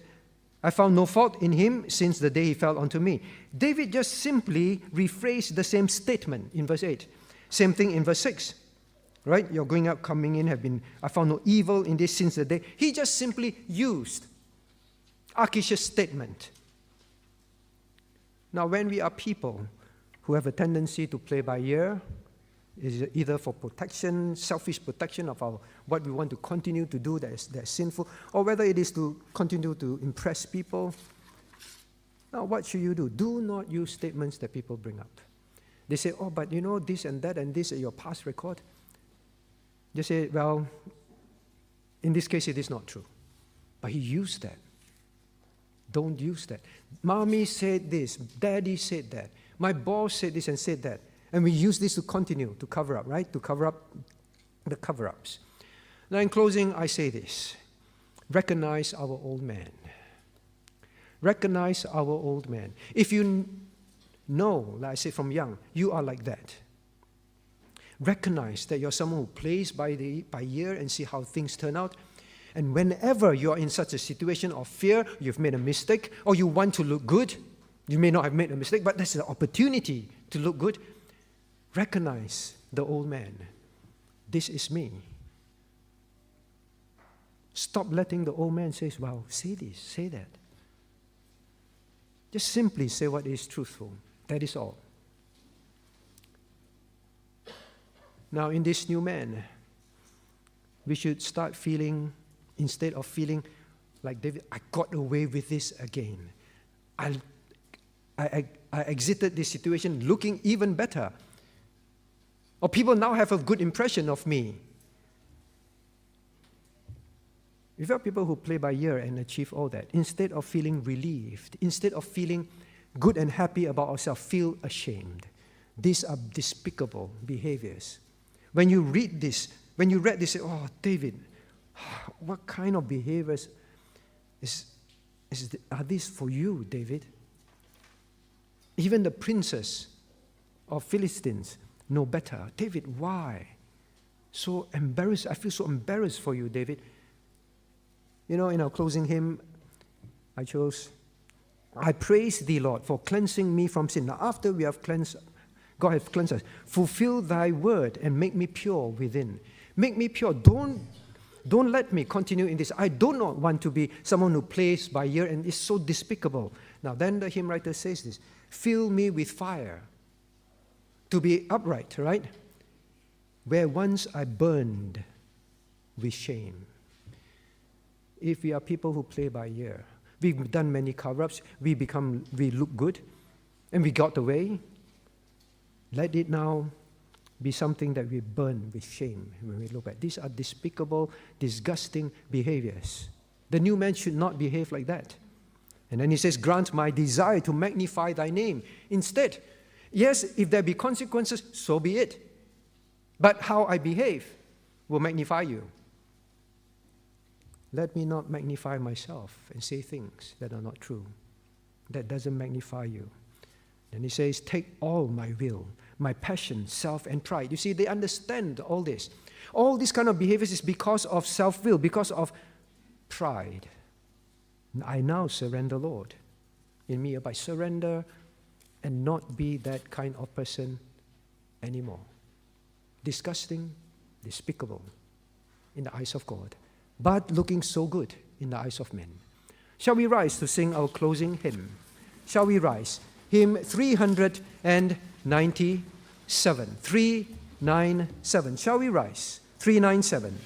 I found no fault in him since the day he fell unto me. David just simply rephrased the same statement in verse 8. Same thing in verse 6. right? You're going out, coming in, I found no evil in this since the day. He just simply used Achish's statement. Now, when we are people who have a tendency to play by ear, is either for protection, selfish protection of what we want to continue to do that's sinful, or whether it is to continue to impress people. Now, what should you do? Do not use statements that people bring up. They say, oh, but you know, this and that and this is your past record. They say, well, in this case, it is not true. But he used that. Don't use that. Mommy said this. Daddy said that. My boss said this and said that. And we use this to continue to cover up, right? To cover up the cover-ups. Now, in closing, I say this. Recognize our old man. Recognize our old man. If you know, like I say from young, you are like that. Recognize that you're someone who plays by ear and see how things turn out. And whenever you're in such a situation of fear, you've made a mistake, or you want to look good, you may not have made a mistake, but that's an opportunity to look good. Recognize the old man. This is me. Stop letting the old man say, well, say this, say that. Just simply say what is truthful. That is all. Now, in this new man, we should start feeling, instead of feeling like David, I got away with this again. I exited this situation looking even better. Or people now have a good impression of me. If you are people who play by ear and achieve all that, instead of feeling relieved, instead of feeling good and happy about ourselves, feel ashamed. These are despicable behaviors. When you read this, say, oh, David, what kind of behaviors are these for you, David? Even the princes of Philistines know better. David, why? So embarrassed. I feel so embarrassed for you, David. You know, in our closing hymn, I chose, I praise thee, Lord, for cleansing me from sin. Now, after we have cleansed, God has cleansed us, fulfill thy word and make me pure within. Make me pure. Don't let me continue in this. I do not want to be someone who plays by ear and is so despicable. Now, then the hymn writer says this, fill me with fire to be upright, right? Where once I burned with shame. If we are people who play by ear, we've done many cover-ups, we look good, and we got away. Let it now be something that we burn with shame when we look at. These are despicable, disgusting behaviors. The new man should not behave like that. And then he says, grant my desire to magnify thy name. Instead, yes, if there be consequences, so be it. But how I behave will magnify you. Let me not magnify myself and say things that are not true. That doesn't magnify you. Then he says, take all my will, my passion, self, and pride. You see, they understand all this. All these kind of behaviors is because of self-will, because of pride. I now surrender, Lord, in me. By surrender and not be that kind of person anymore. Disgusting, despicable in the eyes of God, but looking so good in the eyes of men. Shall we rise to sing our closing hymn? Shall we rise? Hymn 397. 397. Shall we rise? 397.